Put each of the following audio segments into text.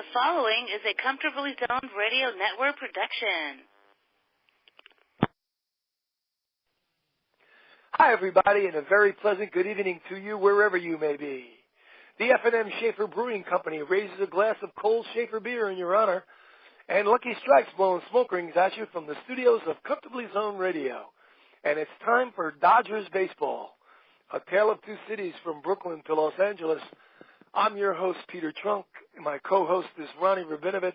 The following is a Comfortably Zoned Radio Network production. Hi, everybody, and a very pleasant good evening to you wherever you may be. The F&M Schaefer Brewing Company raises a glass of cold Schaefer beer in your honor, and Lucky Strike's blowing smoke rings at you from the studios of Comfortably Zoned Radio. And it's time for Dodgers baseball, a tale of two cities from Brooklyn to Los Angeles. I'm your host, Peter Trunk, and my co-host is Ronnie Rabinovitz.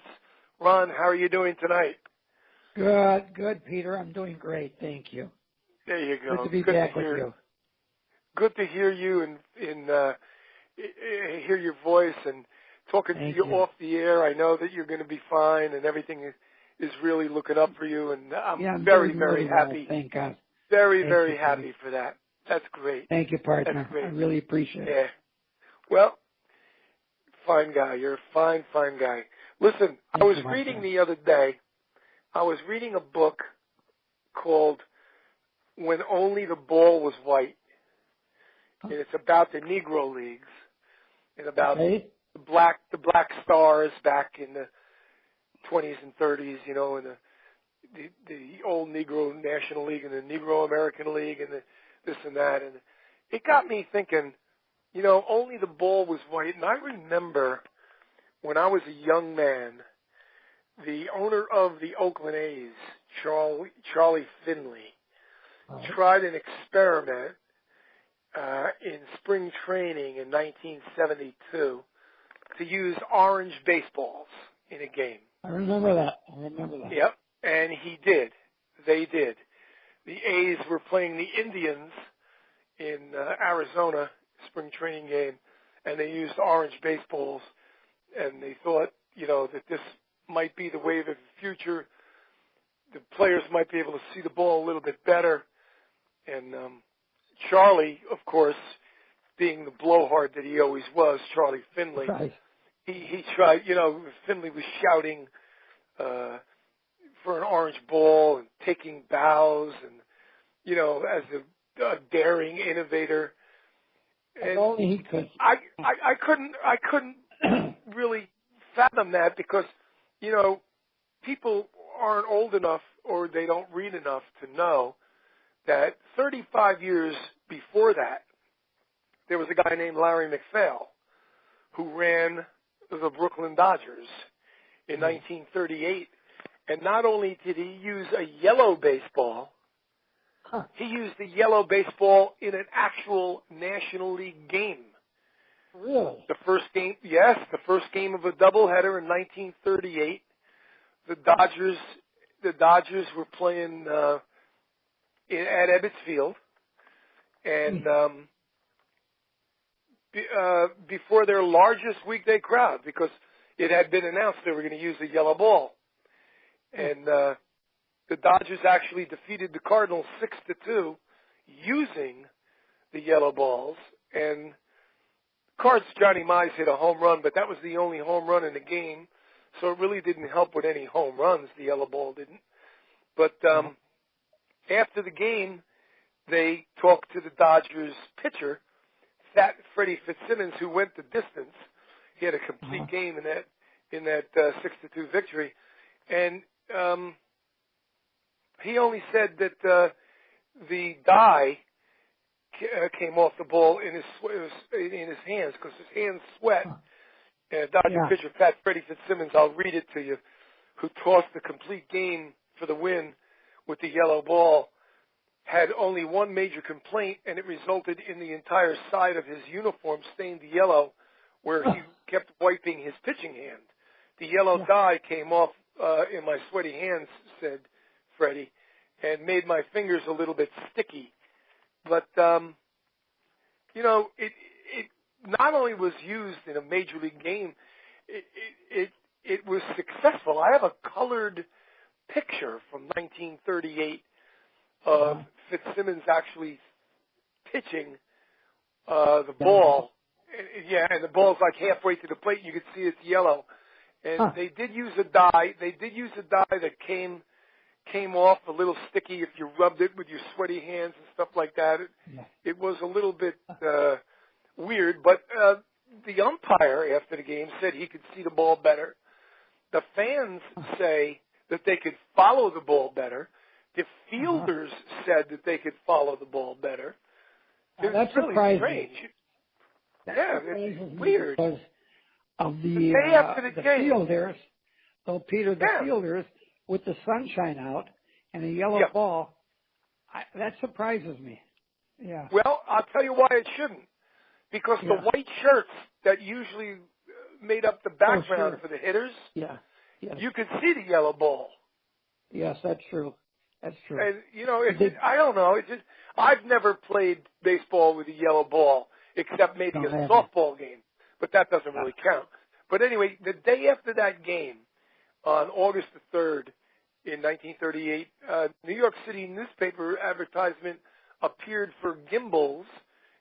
Ron, how are you doing tonight? Good, Peter. I'm doing great, thank you. There you go. Good to be back with you. Good to hear you and hear your voice and talking to you off the air. I know that you're going to be fine and everything is really looking up for you, and I'm very, very happy. Well, thank God. Very happy for that. That's great. Thank you, partner. That's great. I really appreciate it. Yeah. Well, fine guy. You're a fine guy. Listen, I was reading the other day, I was reading a book called When Only the Ball Was White. And it's about the Negro Leagues and about the black stars back in the 20s and 30s, you know, and the old Negro National League and the Negro American League and this and that. And it got me thinking, you know, only the ball was white. And I remember when I was a young man, the owner of the Oakland A's, Charlie Finley, tried an experiment in spring training in 1972 to use orange baseballs in a game. I remember that. Yep, and he did. They did. The A's were playing the Indians in Arizona, spring training game, and they used orange baseballs, and they thought, you know, that this might be the wave of the future. The players might be able to see the ball a little bit better. And Charlie, of course, being the blowhard that he always was, Charlie Finley, he tried, you know, Finley was shouting for an orange ball and taking bows and, you know, as a daring innovator. And only he could. I couldn't really fathom that because, you know, people aren't old enough or they don't read enough to know that 35 years before that, there was a guy named Larry McPhail who ran the Brooklyn Dodgers in 1938. And not only did he use a yellow baseball, he used the yellow baseball in an actual National League game. Really? The first game of a doubleheader in 1938. The Dodgers were playing at Ebbets Field, and before their largest weekday crowd, because it had been announced they were going to use the yellow ball. And the Dodgers actually defeated the Cardinals 6-2 using the yellow balls. And Cards Johnny Mize hit a home run, but that was the only home run in the game, so it really didn't help with any home runs. The yellow ball didn't. But after the game, they talked to the Dodgers pitcher, Fat Freddie Fitzsimmons, who went the distance. He had a complete game in that 6-2 victory, and he only said that the dye came off the ball in his hands because his hands sweat. And Dodger pitcher Fat Freddie Fitzsimmons, I'll read it to you, who tossed the complete game for the win with the yellow ball, had only one major complaint, and it resulted in the entire side of his uniform stained yellow, where he kept wiping his pitching hand. The yellow dye came off in my sweaty hands, said Freddie, and made my fingers a little bit sticky. But, you know, it not only was used in a major league game, it was successful. I have a colored picture from 1938 of Fitzsimmons actually pitching the ball. And the ball's like halfway to the plate, and you can see it's yellow. And they did use a dye. They did use a dye that came off a little sticky if you rubbed it with your sweaty hands and stuff like that. It was a little bit weird, but the umpire after the game said he could see the ball better. The fans say that they could follow the ball better. The fielders said that they could follow the ball better. That's really strange. Yeah, it's weird. Because of the day after the game. fielders, so Peter, the fielders, with the sunshine out and a yellow ball, that surprises me. Yeah. Well, I'll tell you why it shouldn't. Because the white shirts that usually made up the background for the hitters, you could see the yellow ball. Yes, that's true. That's true. And, you know, I don't know. I've never played baseball with a yellow ball, except maybe a softball game. But that doesn't really count. But anyway, the day after that game, on August the 3rd in 1938, New York City newspaper advertisement appeared for Gimbel's.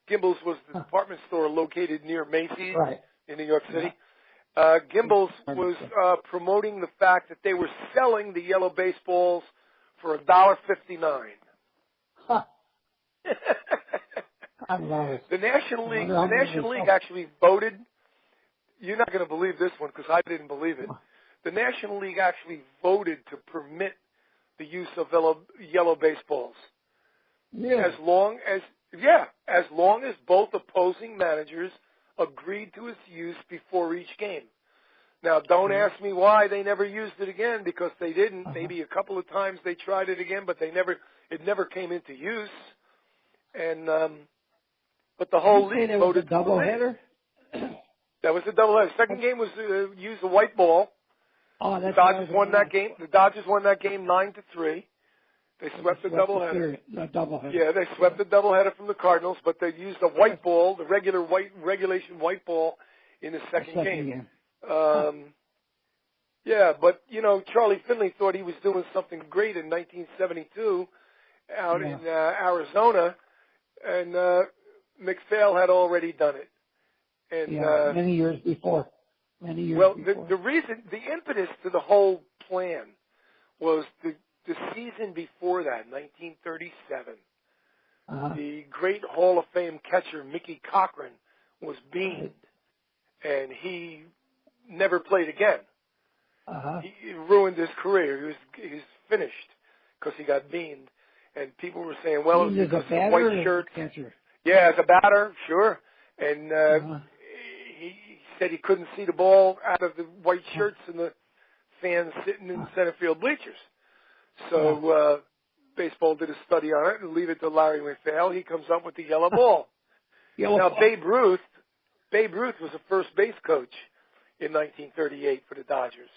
Gimbel's was the department store located near Macy's in New York City. Gimbel's was promoting the fact that they were selling the yellow baseballs for $1.59. Huh. I love it. The National League actually voted. You're not going to believe this one because I didn't believe it. The National League actually voted to permit the use of yellow baseballs. Yeah. As long as both opposing managers agreed to its use before each game. Now, don't ask me why they never used it again, because they didn't. Maybe a couple of times they tried it again, but it never came into use. And but the whole league voted to double header. That was a doubleheader. Second game was use a white ball. Oh, that's the Dodgers won that game. The Dodgers won that game 9-3. They swept the doubleheader. Yeah, they swept the doubleheader from the Cardinals, but they used a white ball, the regulation white ball, in the second game. Yeah, but you know, Charlie Finley thought he was doing something great in 1972 out in Arizona, and McPhail had already done it. And many years before. The reason, the impetus to the whole plan was the season before that, 1937. The great Hall of Fame catcher Mickey Cochran was beamed, and he never played again. He ruined his career. He was finished because he got beamed, and people were saying, "Well, it was because of white shirt." Yeah, as a batter, sure. And he said he couldn't see the ball out of the white shirts and the fans sitting in the center field bleachers. So baseball did a study on it and leave it to Larry McPhail. He comes up with the yellow ball. Now, Babe Ruth was a first base coach in 1938 for the Dodgers.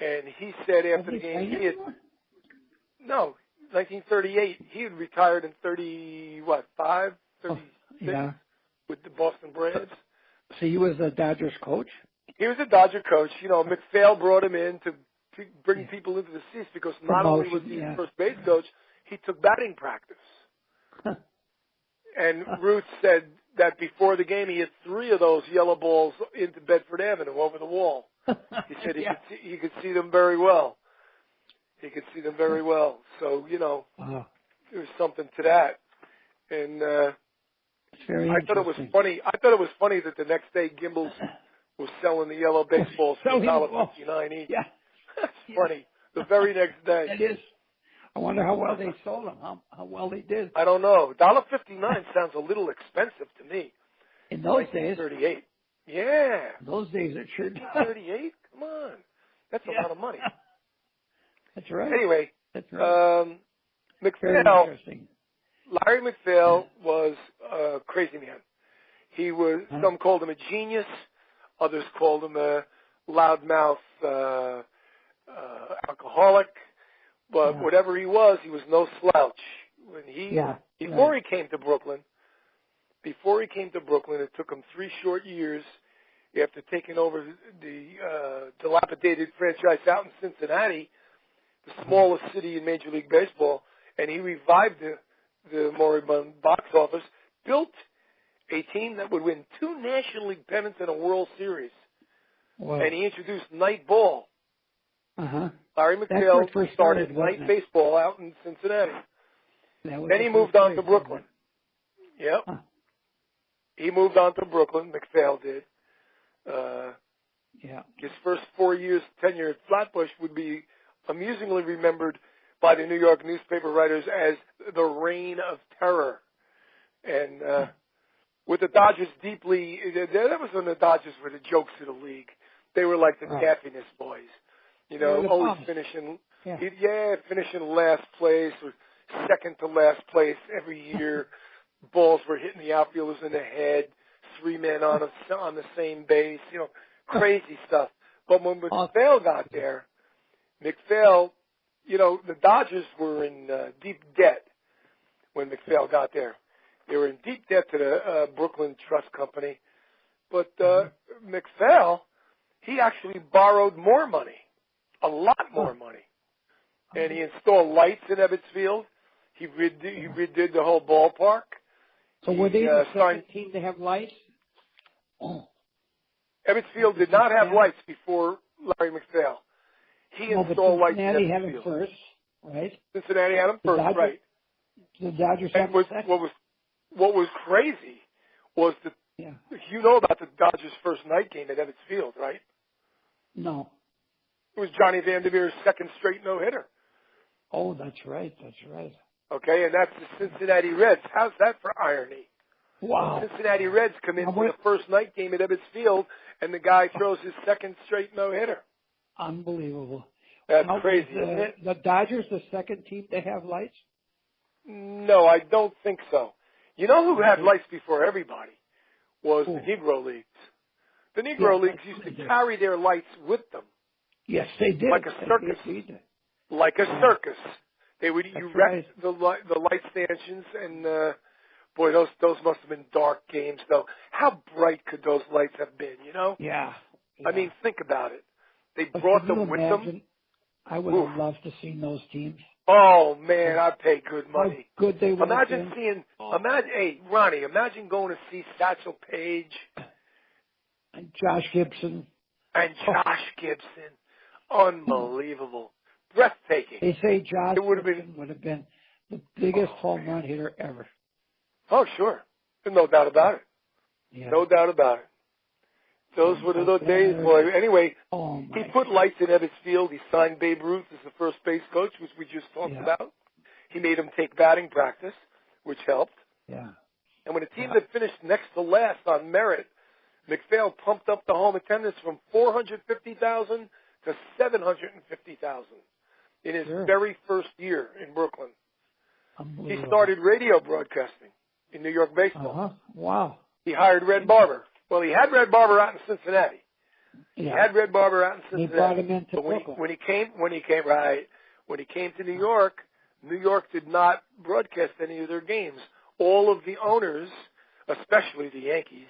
And he said after the game, 1938, he had retired in 36 with the Boston Braves. So he was a Dodgers coach? He was a Dodger coach. You know, McPhail brought him in to bring people into the seats because not only was he the first base coach, he took batting practice. And Ruth said that before the game he hit 3 of those yellow balls into Bedford Avenue over the wall. He said he could see them very well. He could see them very well. So, you know, there's something to that. And I thought it was funny. I thought it was funny that the next day Gimbel's was selling the yellow baseballs for $1.59 each. Yeah. That's funny. The very next day. It is. I wonder how well they sold them. How well they did. I don't know. $1.59 sounds a little expensive to me. In those days. 38. Yeah. In those days it sure does. 38? Come on. That's a lot of money. That's right. Anyway, that's right. McPhail, Larry McPhail was a crazy man. He was, some called him a genius, others called him a loudmouth alcoholic, but whatever he was no slouch. When before he came to Brooklyn, it took him 3 short years after taking over the dilapidated franchise out in Cincinnati, the smallest city in Major League Baseball, and he revived the moribund box office, built a team that would win 2 National League pennants and a World Series. Wow. And he introduced night ball. Larry McPhail started night baseball out in Cincinnati. Then he moved on to Brooklyn. Yep. He moved on to Brooklyn. McPhail did. His first 4 years tenure at Flatbush would be amusingly remembered by the New York newspaper writers as the reign of terror. And with the Dodgers deeply, that was when the Dodgers were the jokes of the league. They were like the Happiness Boys, always finishing, finishing last place or second to last place every year. Balls were hitting the outfielders in the head, 3 men on the same base, crazy stuff. But when McPhail got there, the Dodgers were in deep debt when McPhail got there. They were in deep debt to the Brooklyn Trust Company. But McPhail, he actually borrowed more money, a lot more money. And he installed lights in Ebbets Field. He redid the whole ballpark. So were they the second team to have lights? Ebbets Field did not have lights before Larry McPhail. He installed lights in Ebbets Field. Cincinnati had them first, right? Cincinnati had them first, right. The Dodgers had them second. What was crazy was that you know about the Dodgers' first night game at Ebbets Field, right? No. It was Johnny Vandermeer's second straight no-hitter. Oh, that's right. Okay, and that's the Cincinnati Reds. How's that for irony? Wow. The Cincinnati Reds come in for the first night game at Ebbets Field, and the guy throws his second straight no-hitter. Unbelievable. That's crazy, isn't it? The Dodgers the second team to have lights? No, I don't think so. You know who had lights before everybody was the Negro Leagues. The Negro Leagues used to carry their lights with them. Yes, they did. Like a circus. Like a circus. They would erect the light stanchions, and boy, those must have been dark games, though. How bright could those lights have been? Yeah. I mean, think about it. They brought them with them. I would have loved to see those teams. Oh man, I'd pay good money. How good they would imagine have seeing. Hey, Ronnie, imagine going to see Satchel Paige and Josh Gibson. Unbelievable. Breathtaking. They say Josh would have been the biggest home run hitter ever. Oh, sure. No doubt about it. Yeah. No doubt about it. Those were the days, boy. Anyway, he put lights in Ebbets Field. He signed Babe Ruth as the first base coach, which we just talked about. He made him take batting practice, which helped. Yeah. And when a team that finished next to last on merit, McPhail pumped up the home attendance from 450,000 to 750,000 in his very first year in Brooklyn. He started radio broadcasting in New York baseball. Wow. He hired Red Barber. Well, he had Red Barber out in Cincinnati. Yeah. He had Red Barber out in Cincinnati. He brought him into Brooklyn. When he came to New York did not broadcast any of their games. All of the owners, especially the Yankees,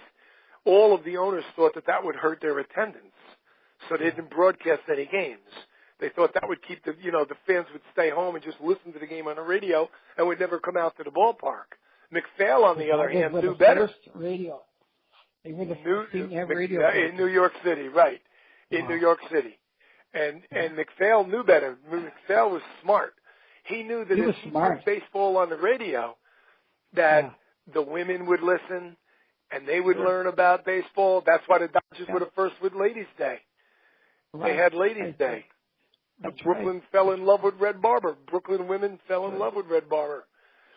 all of the owners thought that would hurt their attendance. So they didn't broadcast any games. They thought that would keep the fans would stay home and just listen to the game on the radio and would never come out to the ballpark. McPhail, on the other hand, knew better. Radio. They were the first team to have radio. In New York City, right. In New York City. And McPhail knew better. McPhail was smart. He knew that if he put baseball on the radio, that the women would listen and they would learn about baseball. That's why the Dodgers were the first with Ladies' Day. They had Ladies' Day. Brooklyn fell in love with Red Barber. Brooklyn women fell in love with Red Barber.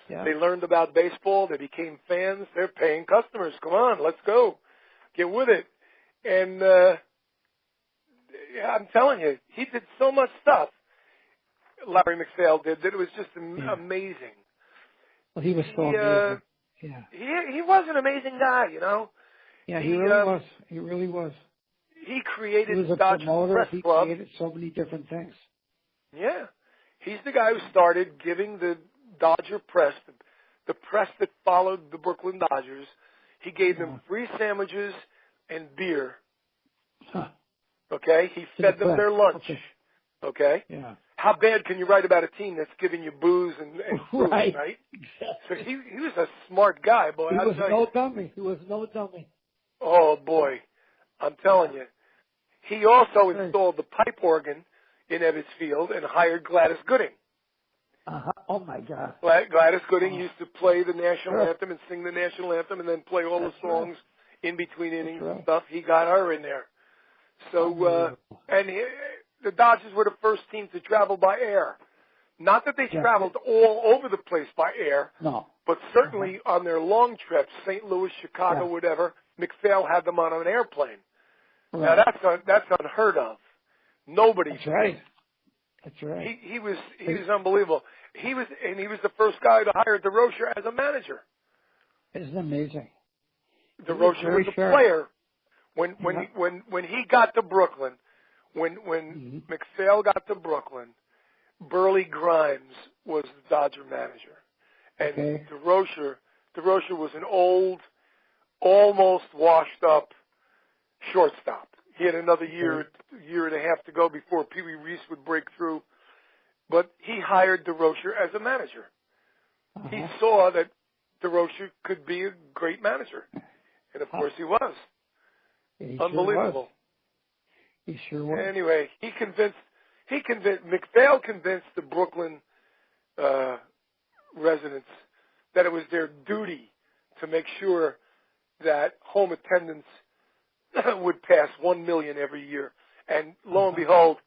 Yeah. They learned about baseball. They became fans. They're paying customers. Come on, let's go. Get with it. And I'm telling you, he did so much stuff, Larry McPhail did, that it was just amazing. Well, he was so amazing. He was an amazing guy, Yeah, he really was. He really was. He created the Dodger Press Club. He created so many different things. Yeah. He's the guy who started giving the Dodger Press, the press that followed the Brooklyn Dodgers, he gave them free sandwiches and beer. Huh. Okay? He fed them their lunch. Okay? Yeah. How bad can you write about a team that's giving you booze and food, right? So he was a smart guy, boy. He was no dummy. He was no dummy. Oh, boy. I'm telling you. He also installed the pipe organ in Ebbets Field and hired Gladys Gooding. Oh my God. Gladys Gooding used to play the national anthem and sing the national anthem, and then play all the songs in between innings and stuff. He got her in there. So, the Dodgers were the first team to travel by air. Not that they traveled all over the place by air, but certainly on their long trips, St. Louis, Chicago, whatever, MacPhail had them on an airplane. Now that's unheard of. Nobody. That's right. That's right. He was unbelievable. He was the first guy to hire DeRocher as a manager. It's amazing. DeRocher was a player. When he got to Brooklyn, when MacPhail got to Brooklyn, Burley Grimes was the Dodger manager, and DeRocher was an old, almost washed up shortstop. He had another year and a half to go before Pee Wee Reese would break through, but he hired DeRocher as a manager. He saw that DeRocher could be a great manager, and of course he was. Unbelievable. He sure was. Anyway, MacPhail convinced the Brooklyn residents that it was their duty to make sure that home attendance would pass 1 million every year. And lo and behold,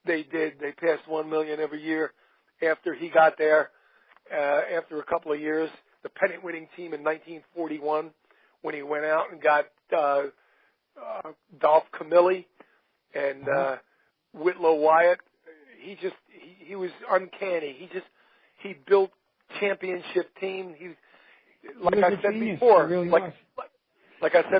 they did. They passed 1 million every year after he got there. After a couple of years, the pennant-winning team in 1941, when he went out and got Dolph Camilli and Whitlow Wyatt, he was uncanny. He built championship team. Like I said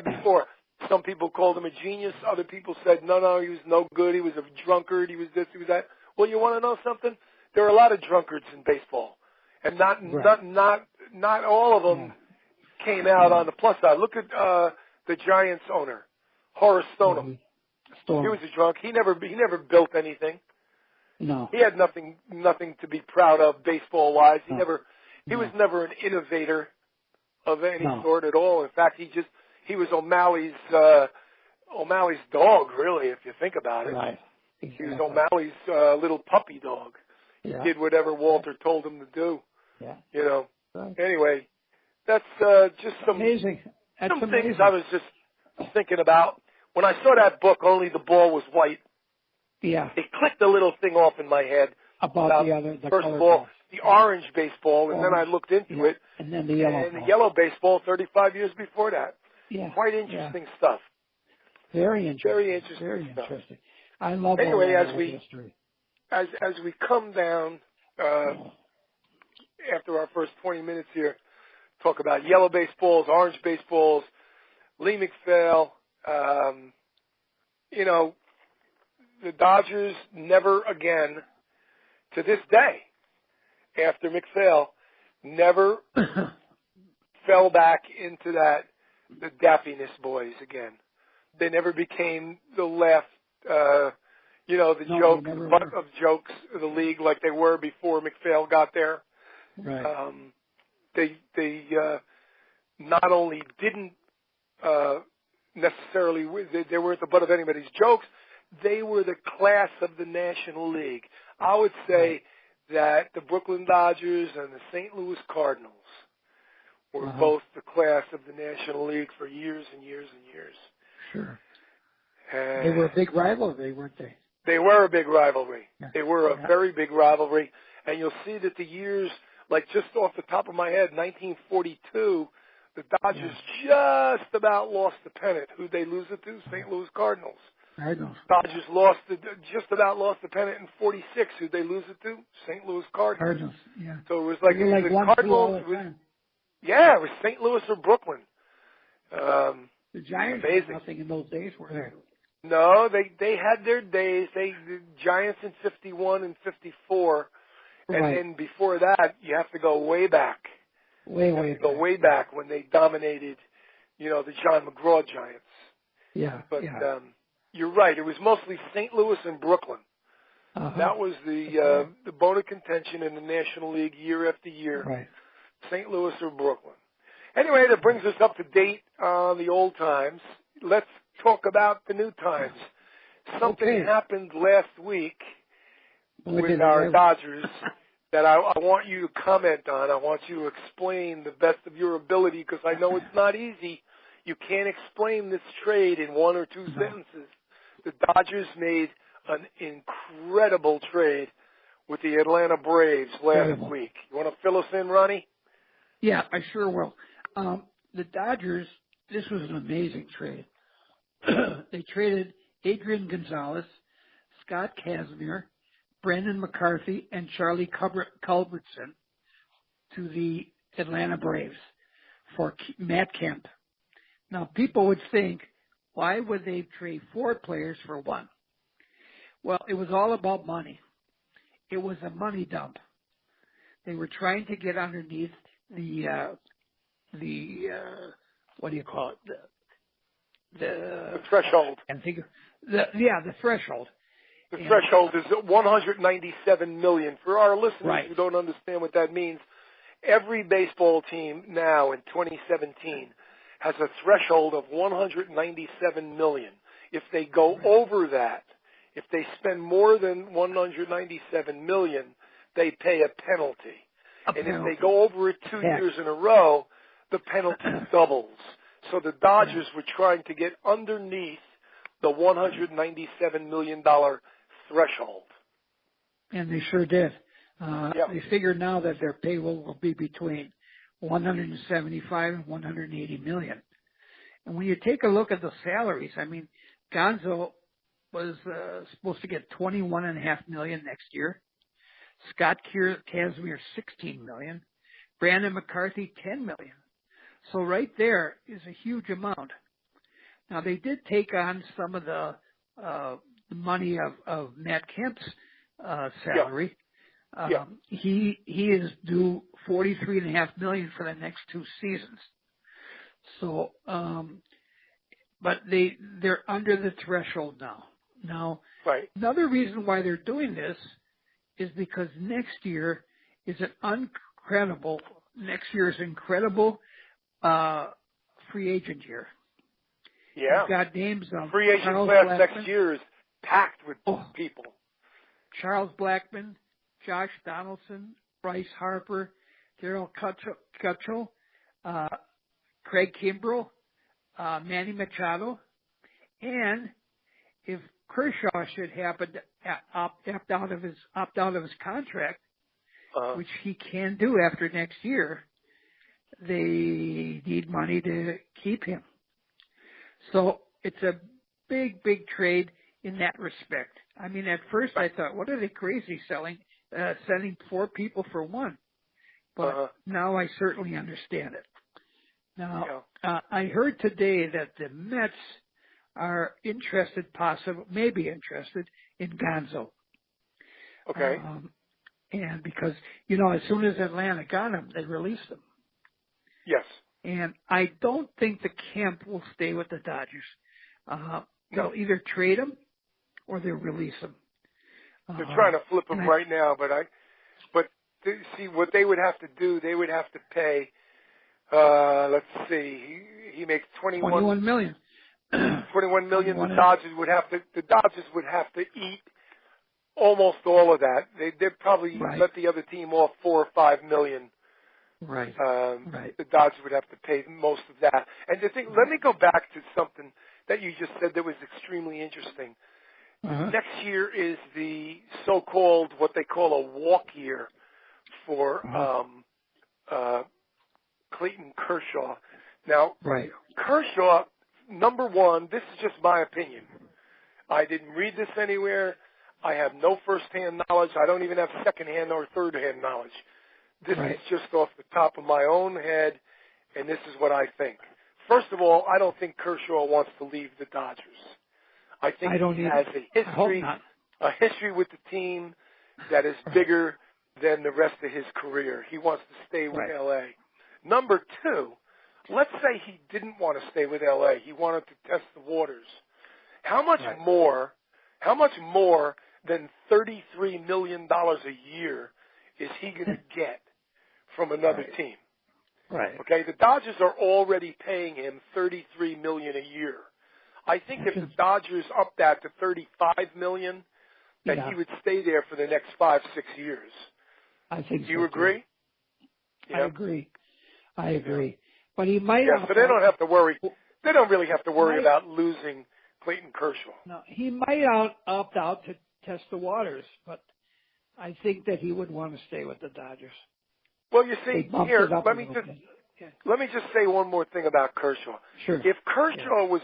before, some people called him a genius. Other people said, no, he was no good. He was a drunkard. He was this, he was that. Well, you want to know something? There are a lot of drunkards in baseball, and not all of them came out on the plus side. Look at the Giants owner, Horace Stoneham. He was a drunk. He never built anything. No. He had nothing to be proud of baseball wise. He was never an innovator of any sort at all. In fact, he was O'Malley's dog, really, if you think about it. Right. Exactly. He was O'Malley's little puppy dog. He did whatever Walter told him to do. Yeah. You know. Right. Anyway, that's just some amazing. Some things I was just thinking about. When I saw that book, Only the Ball Was White, it clicked a little thing off in my head about the first of all, the orange baseball, and then I looked into it, and then the yellow and the yellow baseball 35 years before that. Yeah. Quite interesting stuff. Very interesting. Very interesting. Very stuff. interesting. I love anyway, all that history. As we come down after our first 20 minutes here, talk about yellow baseballs, orange baseballs, Lee MacPhail. The Dodgers never again, to this day, after MacPhail, never fell back into the dappiness boys again. They never became the laugh, the butt of jokes of the league like they were before MacPhail got there. Right. They not only didn't necessarily, they weren't the butt of anybody's jokes, they were the class of the National League. I would say that the Brooklyn Dodgers and the St. Louis Cardinals were both the class of the National League for years and years and years. Sure. They were a big rivalry, weren't they? They were a big rivalry. Yeah. They were a very big rivalry. And you'll see that the years, like just off the top of my head, 1942, the Dodgers just about lost the pennant. Who'd they lose it to? St. Louis Cardinals. Dodgers just about lost the pennant in 46. Who'd they lose it to? St. Louis Cardinals. Yeah. So it was like the Cardinals. It was St. Louis or Brooklyn. The Giants had nothing in those days, were they? No, they had their days. The Giants in 51 and 54. And then before that, you have to go way back. Way back when they dominated, the John McGraw Giants. Yeah. But you're right. It was mostly St. Louis and Brooklyn. That was the bone of contention in the National League year after year. Right. St. Louis or Brooklyn. Anyway, that brings us up to date on the old times. Let's talk about the new times. Something happened last week with our Dodgers that I want you to comment on. I want you to explain the best of your ability, because I know it's not easy. You can't explain this trade in one or two sentences. The Dodgers made an incredible trade with the Atlanta Braves last week. You want to fill us in, Ronnie? Yeah, I sure will. The Dodgers, this was an amazing trade. They traded Adrian Gonzalez, Scott Kazmir, Brandon McCarthy, and Charlie Culbertson to the Atlanta Braves for Matt Kemp. Now, people would think, why would they trade 4 players for 1? Well, it was all about money. It was a money dump. They were trying to get underneath the what do you call it? The threshold. And think the threshold. The threshold is $197 million. For our listeners who don't understand what that means, every baseball team now in 2017 has a threshold of $197 million. If they go over that, if they spend more than $197 million, they pay a penalty. If they go over it 2 years in a row, the penalty doubles. So the Dodgers were trying to get underneath the $197 million threshold. And they sure did. They figure now that their payroll will be between 175 and 180 million. And when you take a look at the salaries, I mean, Gonzo was supposed to get $21.5 million next year. Scott Kazmir, $16 million. Brandon McCarthy, $10 million. So right there is a huge amount. Now they did take on some of the money of Matt Kemp's salary. He is due $43.5 million for the next 2 seasons. So, but they're under the threshold now. Now, another reason why they're doing this is because next year is incredible free agent year. Yeah. You've got names of free agent Charles class Blackman, next year is packed with people. Charles Blackman, Josh Donaldson, Bryce Harper, Daryl Kutchell, Craig Kimbrell, Manny Machado, and if Kershaw should happen to opt out of his contract, which he can do after next year, they need money to keep him. So it's a big, big trade in that respect. I mean, at first I thought, what are they crazy sending 4 people for 1? But now I certainly understand it. Now, I heard today that the Mets are maybe interested in Gonzo. Okay. And because, as soon as Atlanta got him, they released him. Yes. And I don't think the Kemp will stay with the Dodgers. They'll either trade him or they'll release him. They're trying to flip him right now, see what they would have to do. They would have to pay. Let's see. He makes $21 million. $21 million. The Dodgers would have to eat almost all of that. They'd probably let the other team off $4 or $5 million. Right. The Dodgers would have to pay most of that. And let me go back to something that you just said that was extremely interesting. Next year is the so-called, what they call a walk year for Clayton Kershaw. Now, Kershaw, number one, this is just my opinion. I didn't read this anywhere. I have no first-hand knowledge. I don't even have second-hand or third-hand knowledge. This is just off the top of my own head, and this is what I think. First of all, I don't think Kershaw wants to leave the Dodgers. I think he has a history with the team that is bigger than the rest of his career. He wants to stay with L.A. Number two, let's say he didn't want to stay with L.A. He wanted to test the waters. How much more than $33 million a year is he going to get from another team? Okay, the Dodgers are already paying him $33 million a year. I think if the Dodgers upped that to $35 million, that he would stay there for the next 5-6 years. I think so. Do you agree? I agree. But he might. Yeah, so they don't have to worry. They don't really have to worry about losing Clayton Kershaw. No, he might opt out to test the waters, but I think that he would want to stay with the Dodgers. Well, you see, here, let me just say one more thing about Kershaw. Sure. If Kershaw was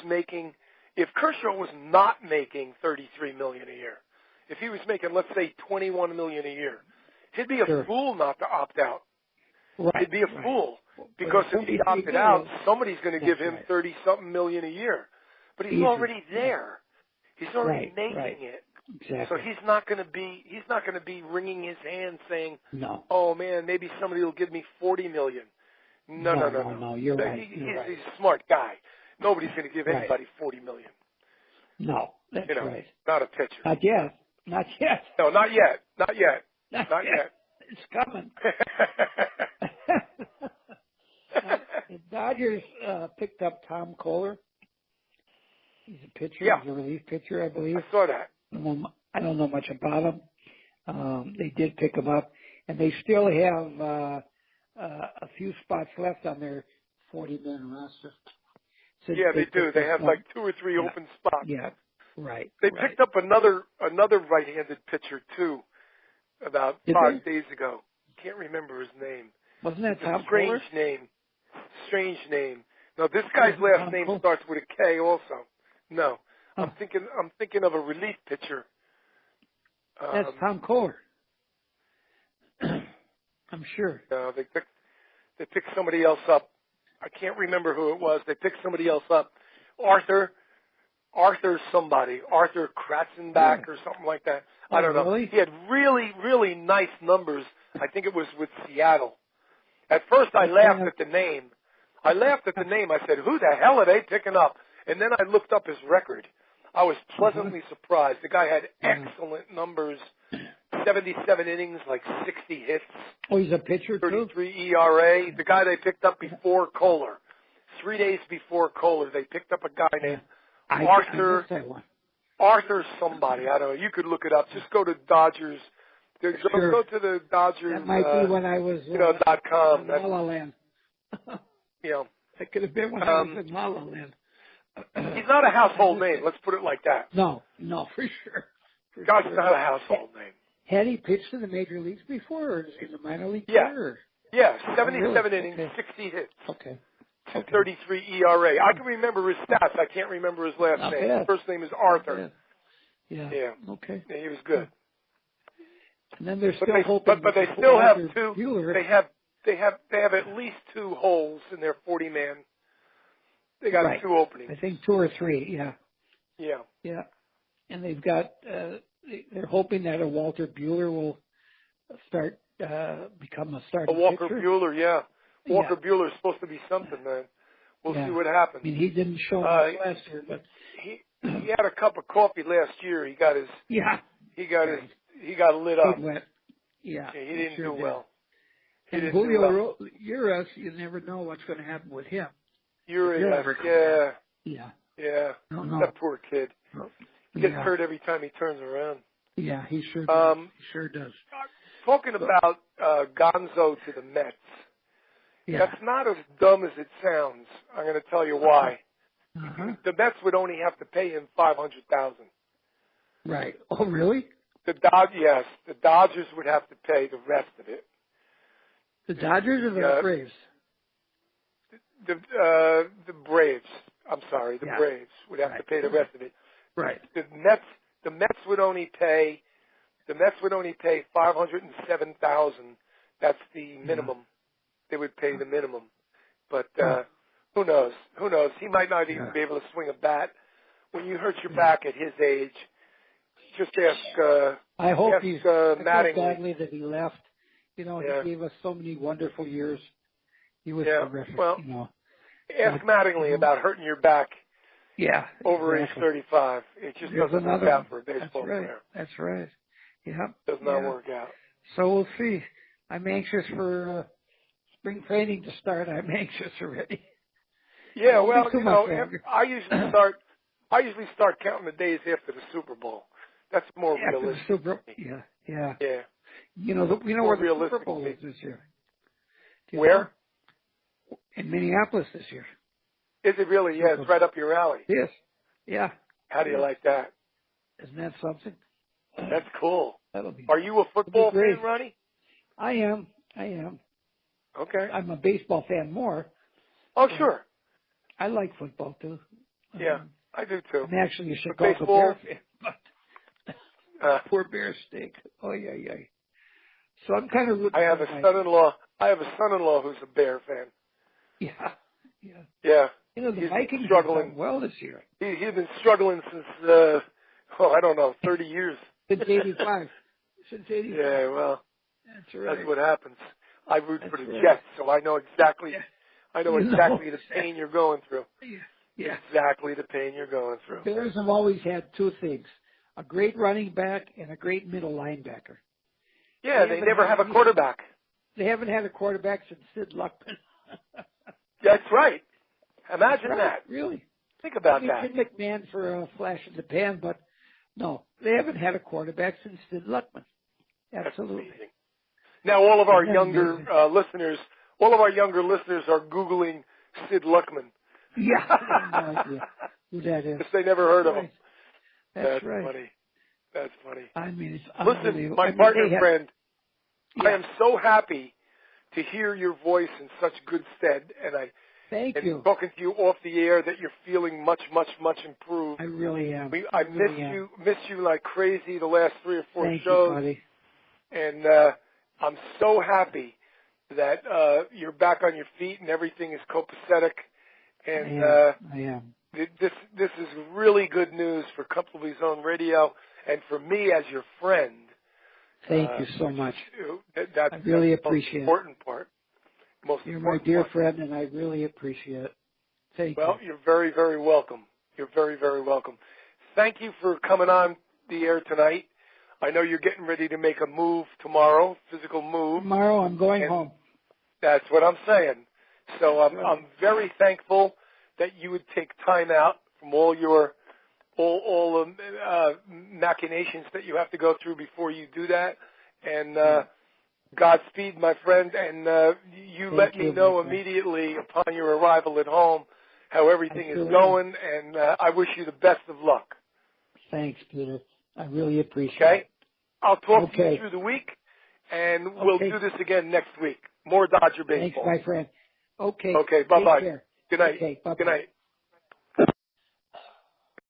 not making $33 million a year, if he was making, let's say, $21 million a year, he'd be a fool not to opt out. Right. He'd be a fool because if he opted out, somebody's going to give him 30-something million a year. But he's already there. He's already making it. Exactly. So he's not going to be wringing his hands saying, "Oh man, maybe somebody will give me $40 million." No. You're right. He's a smart guy. Nobody's going to give anybody $40 million. No, that's right. Not a pitcher. Not yet. No, not yet. Not yet. It's coming. The Dodgers picked up Tom Kohler. He's a pitcher. Yeah. He's a relief pitcher, I believe. I saw that. I don't know much about him. They did pick him up, and they still have a few spots left on their 40-man roster. So they do. They have like 2 or 3 open spots. Yeah, right. They picked up another right-handed pitcher too, about 5 days ago. Can't remember his name. Wasn't that Tom Kohler? Strange name. No, this guy's last name starts with a K also. No. I'm thinking of a relief pitcher. That's Tom Kohler. I'm sure. No, they picked somebody else up. I can't remember who it was. They picked somebody else up. Arthur somebody. Arthur Kratzenbach or something like that. I don't know. Really? He had really, really nice numbers. I think it was with Seattle. At first I laughed at the name. I said, who the hell are they picking up? And then I looked up his record. I was pleasantly surprised. The guy had excellent numbers. 77 innings, like 60 hits. Oh, he's a pitcher too? 33 ERA. The guy they picked up before Kohler. 3 days before Kohler, they picked up a guy named Arthur somebody. I don't know. You could look it up. Just go to Dodgers. Go to the Dodgers. That might be when I was .com. in La La Land. That could have been when I was in La La Land. He's not a household name. Let's put it like that. No, for sure. God's not a household name. Had he pitched in the major leagues before, or is he in the minor league? Yeah, 77 innings, 60 hits. Okay. 2.33 ERA. I can remember his stats. I can't remember his last name. His first name is Arthur. Yeah. Okay. Yeah, he was good. And then they're still hoping. But they still have 2. Bueller. They have at least 2 holes in their 40-man. They got 2 openings. I think 2 or 3. Yeah. Yeah. And they've got. They're hoping that a Walter Bueller will start become a starting Walker pitcher. Bueller, yeah. Walker Bueller's supposed to be something, man. We'll see what happens. I mean, he didn't show up last year, but he had a cup of coffee last year. He got his he got lit up. He didn't do well. And Julio Urias, you never know what's going to happen with him. Urias, yeah. That poor kid. He gets hurt every time he turns around. Yeah, he sure does. He sure does. Talking about Gonzo to the Mets. That's not as dumb as it sounds. I'm going to tell you why. The Mets would only have to pay him $500,000. Right. Oh, really? The Dodgers would have to pay the rest of it. The Dodgers or the Braves? The Braves. I'm sorry, the Braves would have to pay the rest of it. Right. The Mets would only pay $507,000. That's the minimum. They would pay the minimum. But who knows? He might not even be able to swing a bat. When you hurt your back at his age, just ask I hope he's Mattingly. badly that he left. He gave us so many wonderful years. He was terrific. Well, ask Mattingly about hurting your back. Yeah. Over age 35. It just doesn't work out for a baseball player. That's right. Yeah. Does not work out. So we'll see. I'm anxious for spring training to start. I'm anxious already. Yeah, well, I usually start counting the days after the Super Bowl. That's more realistic. Yeah. You know where the Super Bowl is this year. Where? In Minneapolis this year. Is it really? Yeah, it's right up your alley. Yes. Yeah. How do you like that? Isn't that something? That's cool. That'll be. Are you a football fan, Ronnie? I am. Okay. I'm a baseball fan more. Oh, sure. I like football too. Yeah, I do too. I'm actually a Chicago Bear fan, but poor Bear steak. Oh yeah. So I'm kind of. I have a son-in-law who's a Bear fan. Yeah. Yeah. You know, the He's Vikings been struggling have done well this year. He's been struggling since, I don't know, 30 years. Since 85. Yeah, well, that's right. That's what happens. I root for the Jets, so I know exactly. Yeah. The pain you're going through. Yeah. Exactly the pain you're going through. Bears have always had two things: a great running back and a great middle linebacker. Yeah, they never have a quarterback. They haven't had a quarterback since Sid Luckman. That's right. Imagine that. Really? Think about that. Sid McMahon for a flash in the pan, but no, they haven't had a quarterback since Sid Luckman. Absolutely. Now, all of our younger listeners are Googling Sid Luckman. Yeah, I have no idea who that is. Because they never heard of him. That's right. Funny. That's funny. I mean, it's listen, my partner friend, I am so happy to hear your voice in such good stead, Thank you. Talking to you off the air that you're feeling much, much, much improved. I really am. I miss you like crazy the last 3 or 4 Thank shows. you, buddy. And I'm so happy that you're back on your feet and everything is copacetic. And I am. This is really good news for Comfortably Zoned Radio and for me as your friend. Thank you so much. That's I really appreciate the most important part. You're my dear friend, and I really appreciate it. Thank you. Well, you're very, very welcome. You're very, very welcome. Thank you for coming on the air tonight. I know you're getting ready to make a move tomorrow, physical move. Tomorrow I'm going home. That's what I'm saying. So I'm very thankful that you would take time out from all your all machinations that you have to go through before you do that. And Godspeed, my friend. And you let me know immediately upon your arrival at home how everything is going. And I wish you the best of luck. Thanks, Peter. I really appreciate it. I'll talk to you through the week, and we'll do this again next week. More Dodger baseball. Thanks, my friend. Okay. Okay, bye-bye. Take care. Good night. Okay, bye-bye. Good night.